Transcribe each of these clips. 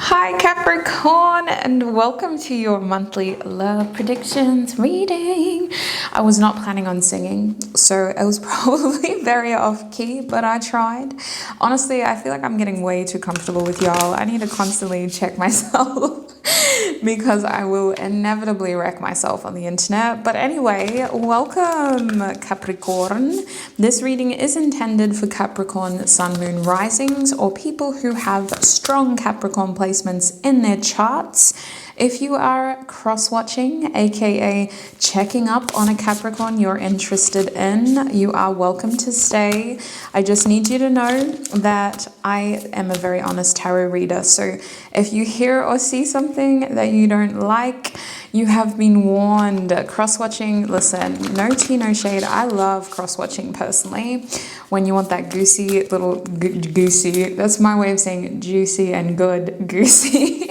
Hi Capricorn, and welcome to your monthly love predictions reading. I was not planning on singing, so it was probably very off key, but I tried. Honestly, I feel like I'm getting way too comfortable with y'all. I need to constantly check myself because I will inevitably wreck myself on the internet. But anyway, welcome Capricorn. This reading is intended for Capricorn sun moon risings or people who have strong Capricorn placements in their charts. If you are cross-watching, aka checking up on a Capricorn you're interested in, you are welcome to stay. I just need you to know that I am a very honest tarot reader. So if you hear or see something that you don't like, you have been warned. Cross-watching, listen, no tea, no shade. I love cross-watching personally. When you want that goosey little goosey, that's my way of saying juicy and good goosey.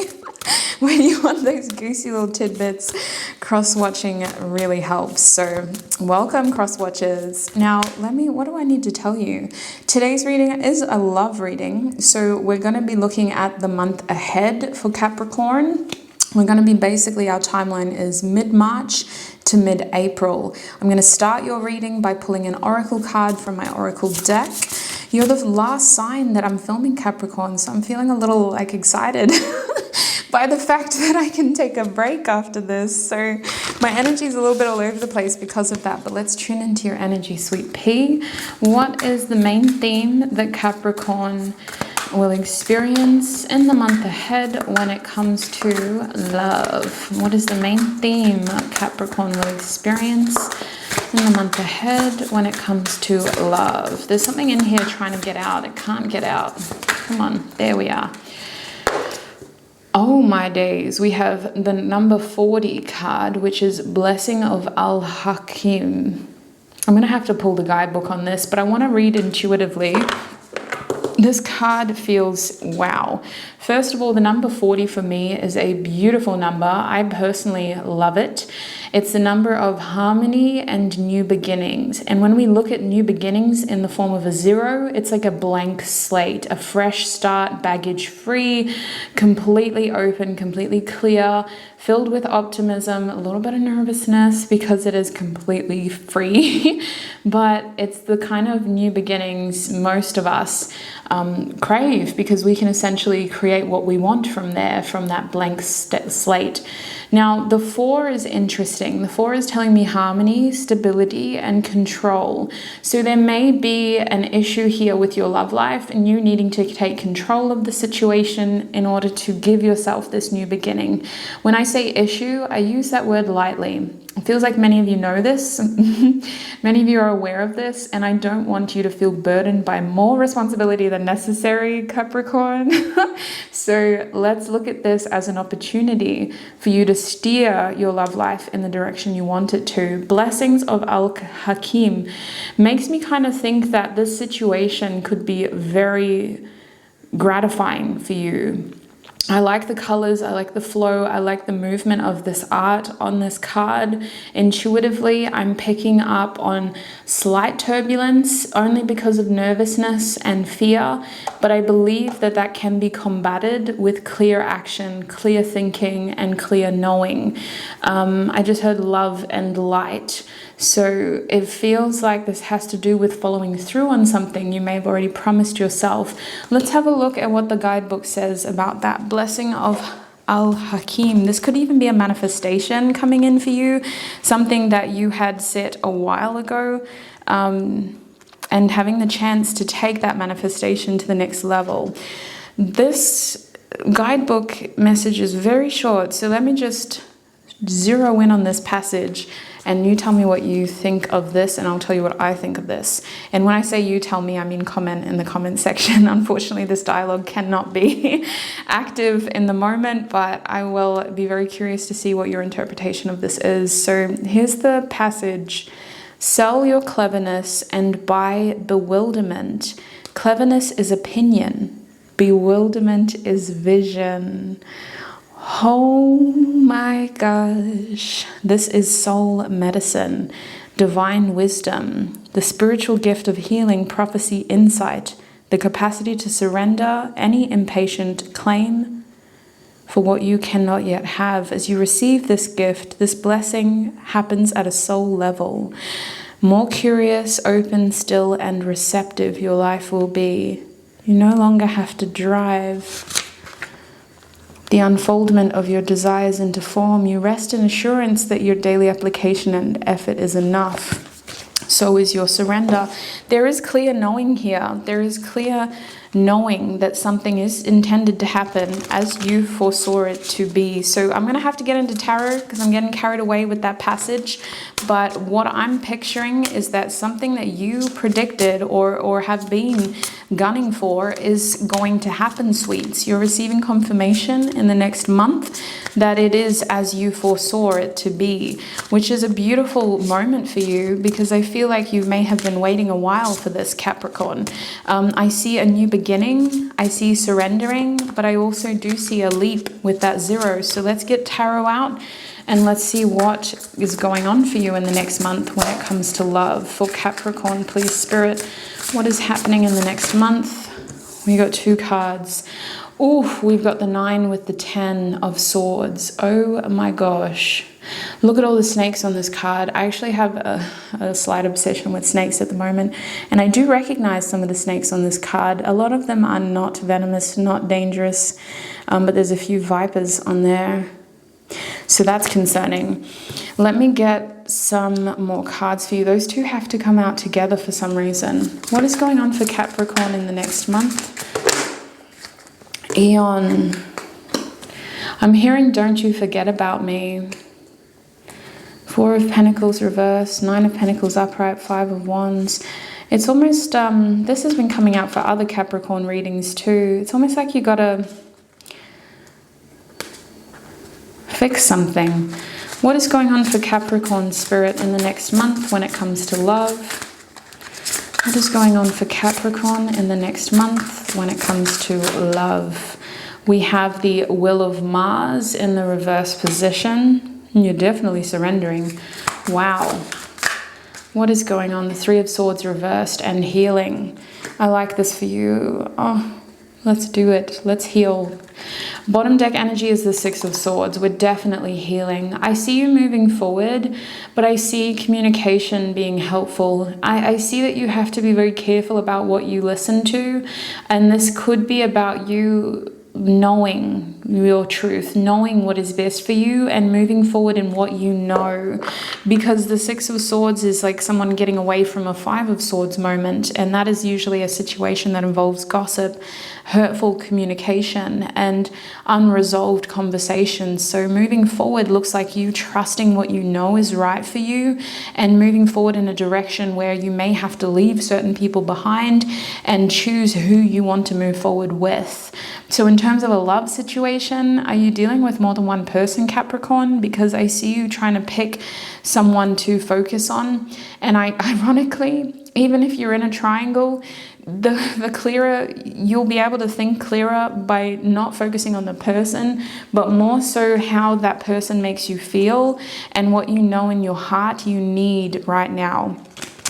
When you want those goosey little tidbits, cross-watching really helps. So welcome, cross-watchers. Now, what do I need to tell you? Today's reading is a love reading. So we're going to be looking at the month ahead for Capricorn. We're going to be our timeline is mid-March to mid-April. I'm going to start your reading by pulling an oracle card from my oracle deck. You're the last sign that I'm filming, Capricorn, so I'm feeling a little excited by the fact that I can take a break after this. So my energy is a little bit all over the place because of that, but let's tune into your energy, sweet pea. What is the main theme that Capricorn will experience in the month ahead when it comes to love? What is the main theme Capricorn will experience in the month ahead when it comes to love? There's something in here trying to get out. It can't get out. Come on, there we are. Oh my days, we have the number 40 card, which is Blessing of Al-Hakim. I'm going to have to pull the guidebook on this, but I want to read intuitively. This card feels wow. First of all, the number 40 for me is a beautiful number. I personally love it. It's the number of harmony and new beginnings. And when we look at new beginnings in the form of a 0, it's like a blank slate, a fresh start, baggage free, completely open, completely clear, filled with optimism, a little bit of nervousness because it is completely free. But it's the kind of new beginnings most of us crave, because we can essentially create what we want from there, from that blank slate. Now, the 4 is interesting. The 4 is telling me harmony, stability, and control. So there may be an issue here with your love life and you needing to take control of the situation in order to give yourself this new beginning. When I say issue, I use that word lightly. It feels like many of you know this. Many of you are aware of this, and I don't want you to feel burdened by more responsibility than necessary, Capricorn. So let's look at this as an opportunity for you to steer your love life in the direction you want it to. Blessings of Al-Hakim makes me kind of think that this situation could be very gratifying for you. I like the colors, I like the flow, I like the movement of this art on this card. Intuitively, I'm picking up on slight turbulence only because of nervousness and fear, but I believe that that can be combated with clear action, clear thinking, and clear knowing. I just heard love and light. So it feels like this has to do with following through on something you may have already promised yourself. Let's have a look at what the guidebook says about that blessing of Al-Hakim. This could even be a manifestation coming in for you, something that you had set a while ago, and having the chance to take that manifestation to the next level. This guidebook message is very short, so let me just zero in on this passage and you tell me what you think of this, and I'll tell you what I think of this. And when I say you tell me, I mean comment in the comment section. Unfortunately, this dialogue cannot be active in the moment, but I will be very curious to see what your interpretation of this is. So here's the passage. Sell your cleverness and buy bewilderment. Cleverness is opinion. Bewilderment is vision. Oh my gosh, this is soul medicine, divine wisdom, the spiritual gift of healing, prophecy, insight, the capacity to surrender any impatient claim, for what you cannot yet have. As you receive this gift, this blessing happens at a soul level. More curious, open, still, and receptive your life will be. You no longer have to drive the unfoldment of your desires into form. You rest in assurance that your daily application and effort is enough. So is your surrender. There is clear knowing here. There is clear knowing that something is intended to happen as you foresaw it to be. So I'm going to have to get into tarot because I'm getting carried away with that passage. But what I'm picturing is that something that you predicted or have been gunning for is going to happen, sweets. You're receiving confirmation in the next month that it is as you foresaw it to be, which is a beautiful moment for you because I feel like you may have been waiting a while for this, Capricorn. I see a new beginning, I see surrendering, but I also do see a leap with that 0. So let's get tarot out and let's see what is going on for you in the next month when it comes to love. For Capricorn, please, Spirit, what is happening in the next month? We got 2 cards. Ooh, we've got the 9 with the 10 of swords. Oh my gosh. Look at all the snakes on this card. I actually have a slight obsession with snakes at the moment, and I do recognize some of the snakes on this card. A lot of them are not venomous, not dangerous, but there's a few vipers on there. So that's concerning. Let me get some more cards for you. Those 2 have to come out together for some reason. What is going on for Capricorn in the next month? Eon. I'm hearing don't you forget about me. 4 of Pentacles reversed, 9 of Pentacles upright, 5 of Wands. It's almost, this has been coming out for other Capricorn readings too. It's almost like you gotta fix something. What is going on for Capricorn, Spirit, in the next month when it comes to love? What is going on for Capricorn in the next month when it comes to love? We have the Wheel of Mars in the reverse position. You're definitely surrendering. Wow. What is going on? The 3 of Swords reversed and healing. I like this for you. Oh, let's do it. Let's heal. Bottom deck energy is the 6 of Swords. We're definitely healing. I see you moving forward, but I see communication being helpful. I see that you have to be very careful about what you listen to, and this could be about you knowing your truth, knowing what is best for you and moving forward in what you know, because the 6 of Swords is like someone getting away from a 5 of Swords moment, and that is usually a situation that involves gossip, hurtful communication, and unresolved conversations. So moving forward looks like you trusting what you know is right for you and moving forward in a direction where you may have to leave certain people behind and choose who you want to move forward with. So in terms of a love situation, are you dealing with more than one person, Capricorn? Because I see you trying to pick someone to focus on. And ironically, even if you're in a triangle, the clearer you'll be able to think clearer by not focusing on the person, but more so how that person makes you feel and what you know in your heart you need right now.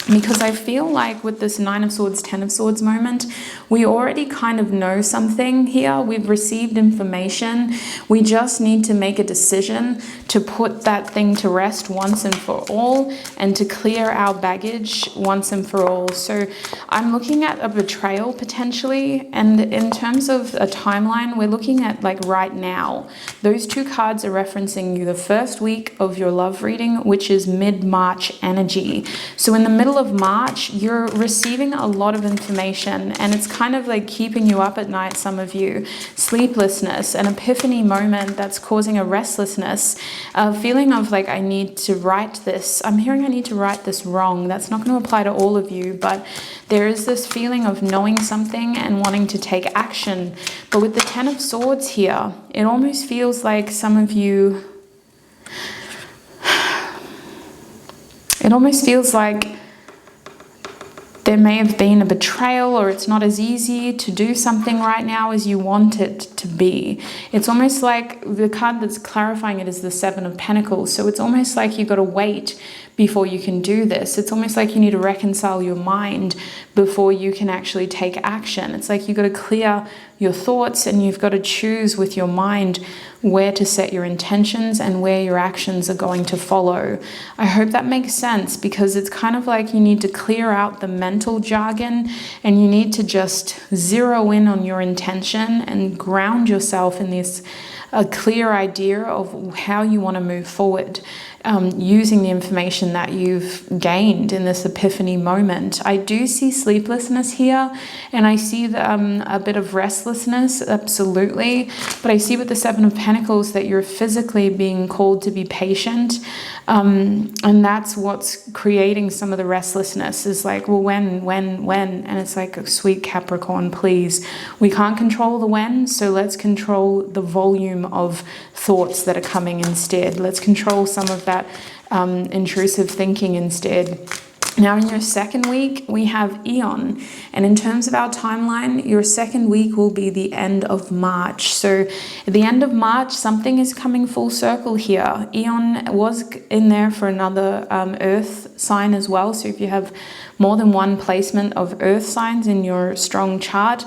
Because I feel like with this 9 of Swords, 10 of Swords moment, we already kind of know something here. We've received information. We just need to make a decision to put that thing to rest once and for all and to clear our baggage once and for all. So I'm looking at a betrayal potentially. And in terms of a timeline, we're looking at like right now. Those 2 cards are referencing you the first week of your love reading, which is mid-March energy. So in the middle of March, you're receiving a lot of information and it's kind of like keeping you up at night, some of you. Sleeplessness, an epiphany moment that's causing a restlessness, a feeling of like, I need to right this. I'm hearing I need to right this wrong. That's not going to apply to all of you, but there is this feeling of knowing something and wanting to take action. But with the 10 of Swords here, it almost feels like some of you, it almost feels like there may have been a betrayal, or it's not as easy to do something right now as you want it to be. It's almost like the card that's clarifying it is the 7 of Pentacles. So it's almost like you've got to wait before you can do this. It's almost like you need to reconcile your mind before you can actually take action. It's like you've got to clear your thoughts, and you've got to choose with your mind where to set your intentions and where your actions are going to follow. I hope that makes sense, because it's kind of like you need to clear out the mental jargon and you need to just zero in on your intention and ground yourself in this a clear idea of how you want to move forward, using the information that you've gained in this epiphany moment. I do see sleeplessness here, and I see a bit of restlessness, absolutely. But I see with the Seven of Pentacles that you're physically being called to be patient, and that's what's creating some of the restlessness. Is like, well, when? And it's like, sweet Capricorn, please. We can't control the when, so let's control the volume of thoughts that are coming instead. Let's control some of that intrusive thinking instead. Now in your second week, we have Eon. And in terms of our timeline, your second week will be the end of March. So at the end of March, something is coming full circle here. Eon was in there for another earth sign as well. So if you have more than one placement of earth signs in your strong chart,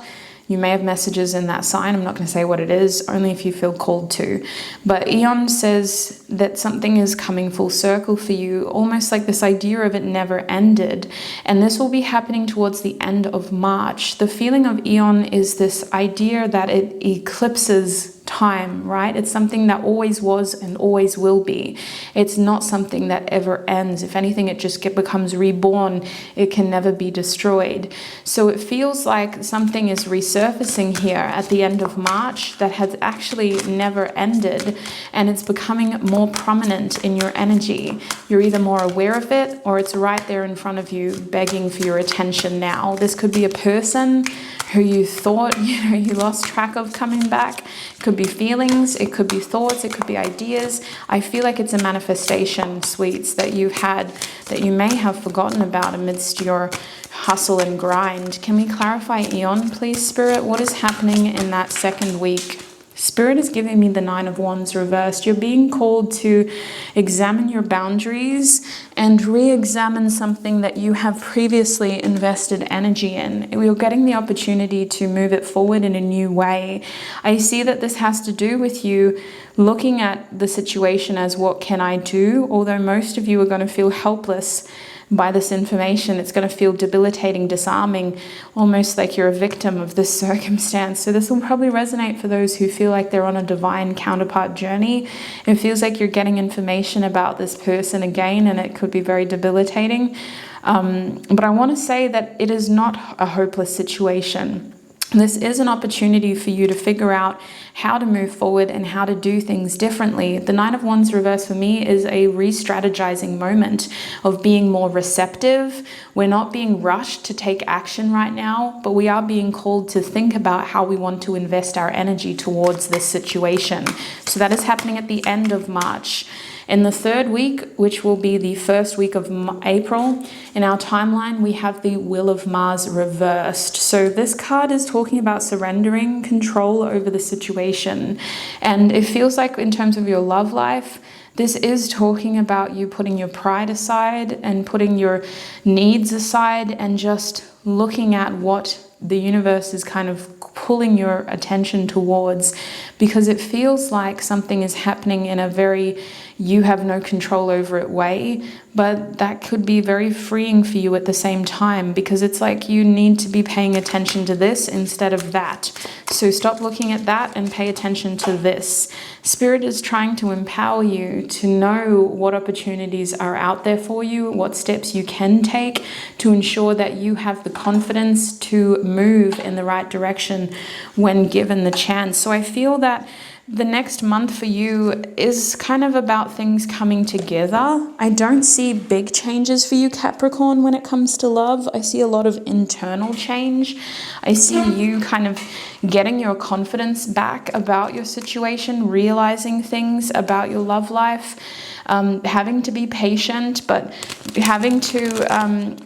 you may have messages in that sign. I'm not going to say what it is, only if you feel called to. But Eon says that something is coming full circle for you, almost like this idea of it never ended. And this will be happening towards the end of March. The feeling of Eon is this idea that it eclipses time, right? It's something that always was and always will be. It's not something that ever ends. If anything, it just becomes reborn. It can never be destroyed. So it feels like something is resurfacing here at the end of March that has actually never ended, and it's becoming more prominent in your energy. You're either more aware of it, or it's right there in front of you begging for your attention now. This could be a person who you thought you lost track of coming back. It could be feelings, it could be thoughts, it could be ideas. I feel like it's a manifestation, sweets, that you've had that you may have forgotten about amidst your hustle and grind. Can we clarify Eon, please, Spirit? What is happening in that second week? Spirit is giving me the Nine of Wands reversed. You're being called to examine your boundaries and re-examine something that you have previously invested energy in. You're getting the opportunity to move it forward in a new way. I see that this has to do with you looking at the situation as, what can I do? Although most of you are going to feel helpless by this information. It's going to feel debilitating, disarming, almost like you're a victim of this circumstance. So this will probably resonate for those who feel like they're on a divine counterpart journey. It feels like you're getting information about this person again, and it could be very debilitating. But I want to say that it is not a hopeless situation. This is an opportunity for you to figure out how to move forward and how to do things differently. The Nine of Wands reverse for me is a re-strategizing moment of being more receptive. We're not being rushed to take action right now, but we are being called to think about how we want to invest our energy towards this situation. So that is happening at the end of March. In the third week, which will be the first week of April, in our timeline, we have the Wheel of Mars reversed. So this card is talking about surrendering control over the situation. And it feels like in terms of your love life, this is talking about you putting your pride aside and putting your needs aside and just looking at what the universe is kind of pulling your attention towards, because it feels like something is happening in a very you have no control over it way, but that could be very freeing for you at the same time, because it's like you need to be paying attention to this instead of that. So stop looking at that and pay attention to this. Spirit is trying to empower you to know what opportunities are out there for you, what steps you can take to ensure that you have the confidence to move in the right direction when given the chance. So I feel that the next month for you is kind of about things coming together. I don't see big changes for you, Capricorn, when it comes to love. I see a lot of internal change. I see you kind of getting your confidence back about your situation, realizing things about your love life, having to be patient, but having to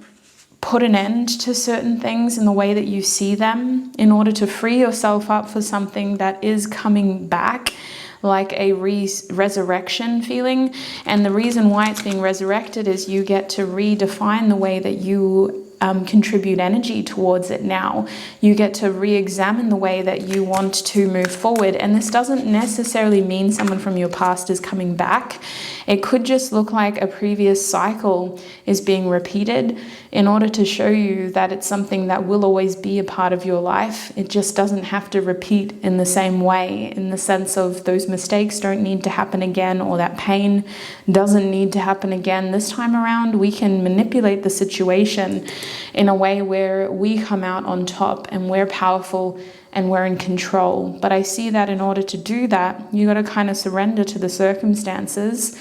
put an end to certain things in the way that you see them in order to free yourself up for something that is coming back, like a resurrection feeling. And the reason why it's being resurrected is you get to redefine the way that you contribute energy towards it now. You get to re-examine the way that you want to move forward. And this doesn't necessarily mean someone from your past is coming back. It could just look like a previous cycle is being repeated in order to show you that it's something that will always be a part of your life. It just doesn't have to repeat in the same way, in the sense of those mistakes don't need to happen again, or that pain doesn't need to happen again. This time around, we can manipulate the situation in a way where we come out on top and we're powerful and we're in control. But I see that in order to do that, you got to kind of surrender to the circumstances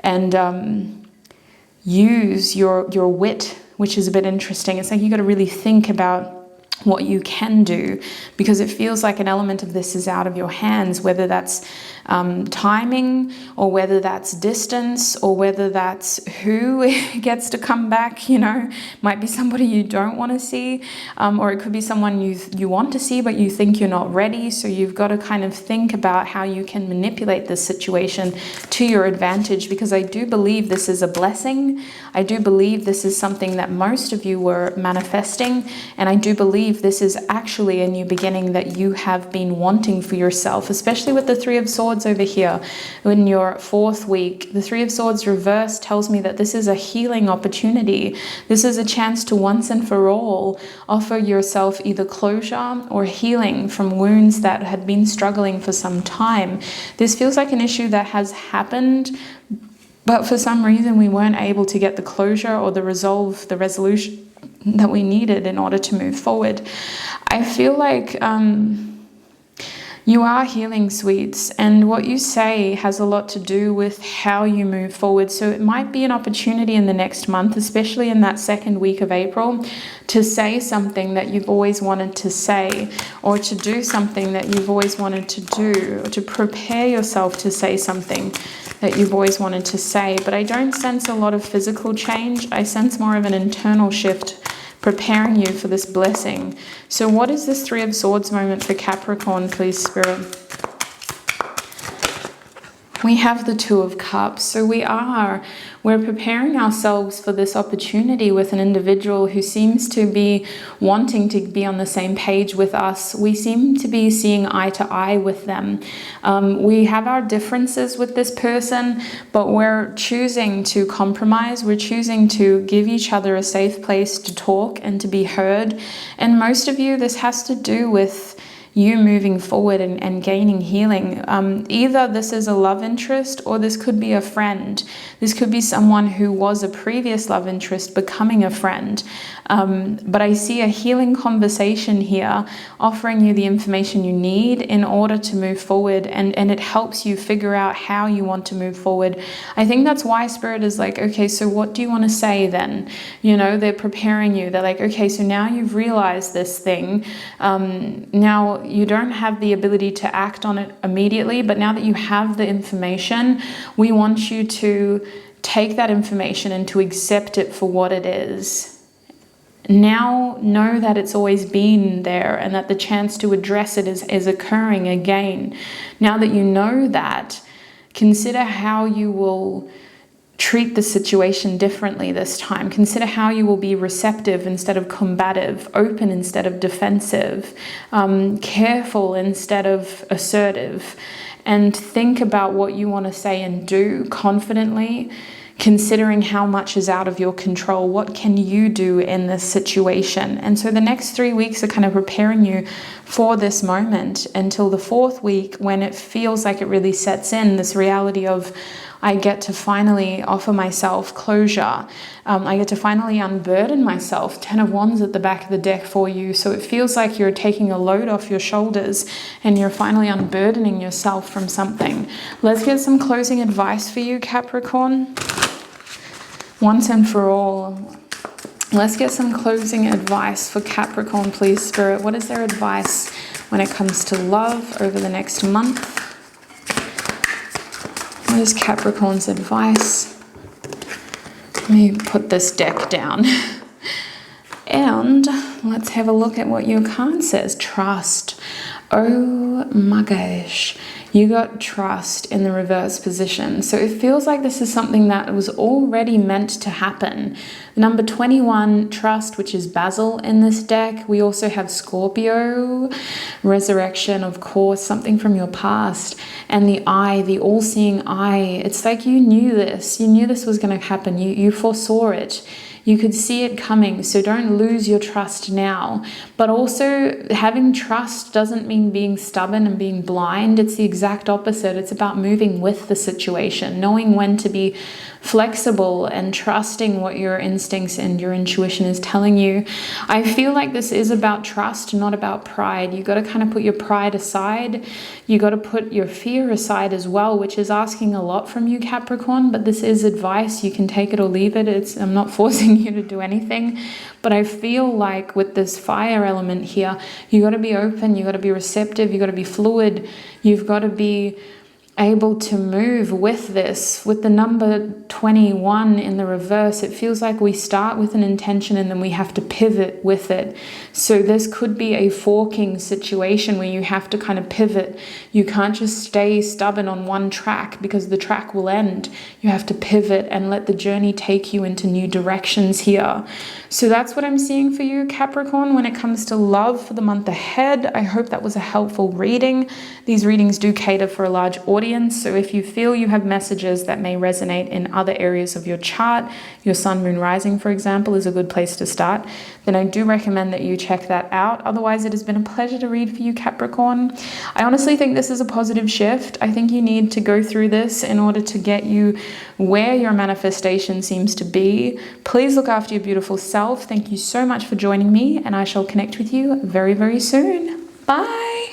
and use your wit, which is a bit interesting. It's like you got to really think about what you can do, because it feels like an element of this is out of your hands, whether that's timing, or whether that's distance, or whether that's who gets to come back. You know, might be somebody you don't want to see, or it could be someone you want to see but you think you're not ready. So you've got to kind of think about how you can manipulate this situation to your advantage, because I do believe this is a blessing. I do believe this is something that most of you were manifesting, and I do believe this is actually a new beginning that you have been wanting for yourself, especially with the Three of Swords over here. In your 4th week, the Three of Swords reverse tells me that this is a healing opportunity. This is a chance to once and for all offer yourself either closure or healing from wounds that had been struggling for some time. This feels like an issue that has happened, but for some reason we weren't able to get the closure or the resolution that we needed in order to move forward. I feel like you are healing, sweets, and what you say has a lot to do with how you move forward. So it might be an opportunity in the next month, especially in that 2nd week of April, to say something that you've always wanted to say, or to do something that you've always wanted to do, or to prepare yourself to say something that you've always wanted to say. But I don't sense a lot of physical change. I sense more of an internal shift preparing you for this blessing. So what is this Three of Swords moment for Capricorn, please, Spirit? We have the Two of Cups. So we're preparing ourselves for this opportunity with an individual who seems to be wanting to be on the same page with us. We seem to be seeing eye to eye with them. We have our differences with this person, but we're choosing to compromise. We're choosing to give each other a safe place to talk and to be heard. And most of you, this has to do with you moving forward and gaining healing. Either this is a love interest, or this could be a friend. This could be someone who was a previous love interest becoming a friend. But I see a healing conversation here, offering you the information you need in order to move forward, and it helps you figure out how you want to move forward. I think that's why Spirit is like, okay, so what do you want to say then? You know, they're preparing you. They're like, okay, so now you've realized this thing. Now you don't have the ability to act on it immediately, but now that you have the information, we want you to take that information and to accept it for what it is. Now know that it's always been there, and that the chance to address it is occurring again. Now that you know that, consider how you will treat the situation differently this time. Consider how you will be receptive instead of combative, open instead of defensive, careful instead of assertive, and think about what you want to say and do confidently, considering how much is out of your control. What can you do in this situation? And so the next 3 weeks are kind of preparing you for this moment until the 4th week, when it feels like it really sets in, this reality of, I get to finally offer myself closure. I get to finally unburden myself. 10 of Wands at the back of the deck for you. So it feels like you're taking a load off your shoulders and you're finally unburdening yourself from something. Let's get some closing advice for you, Capricorn. Once and for all. Let's get some closing advice for Capricorn, please, Spirit. What is their advice when it comes to love over the next month? What is Capricorn's advice? Let me put this deck down. And let's have a look at what your card says. Trust. Oh my gosh, you got trust in the reverse position. So it feels like this is something that was already meant to happen. Number 21, trust, which is Basil in this deck. We also have Scorpio, resurrection, of course, something from your past. And the eye, the all-seeing eye. It's like you knew this. You knew this was going to happen. You foresaw it. You could see it coming, so don't lose your trust now. But also, having trust doesn't mean being stubborn and being blind. It's the exact opposite. It's about moving with the situation, knowing when to be flexible and trusting what your instincts and your intuition is telling you. I feel like this is about trust, not about pride. You got to kind of put your pride aside. You got to put your fear aside as well, which is asking a lot from you, Capricorn, but this is advice. You can take it or leave it. I'm not forcing you to do anything, but I feel like with this fire element here, you got to be open, you got to be receptive, you got to be fluid, you've got to be able to move with this. With the number 21 in the reverse, it feels like we start with an intention and then we have to pivot with it. So this could be a forking situation where you have to kind of pivot. You can't just stay stubborn on one track because the track will end. You have to pivot and let the journey take you into new directions here. So that's what I'm seeing for you, Capricorn, when it comes to love for the month ahead. I hope that was a helpful reading. These readings do cater for a large audience, so if you feel you have messages that may resonate in other areas of your chart, your sun, moon, rising, for example, is a good place to start, then I do recommend that you check that out. Otherwise, it has been a pleasure to read for you, Capricorn. I honestly think this is a positive shift. I think you need to go through this in order to get you where your manifestation seems to be. Please look after your beautiful self. Thank you so much for joining me, and I shall connect with you very, very soon. Bye.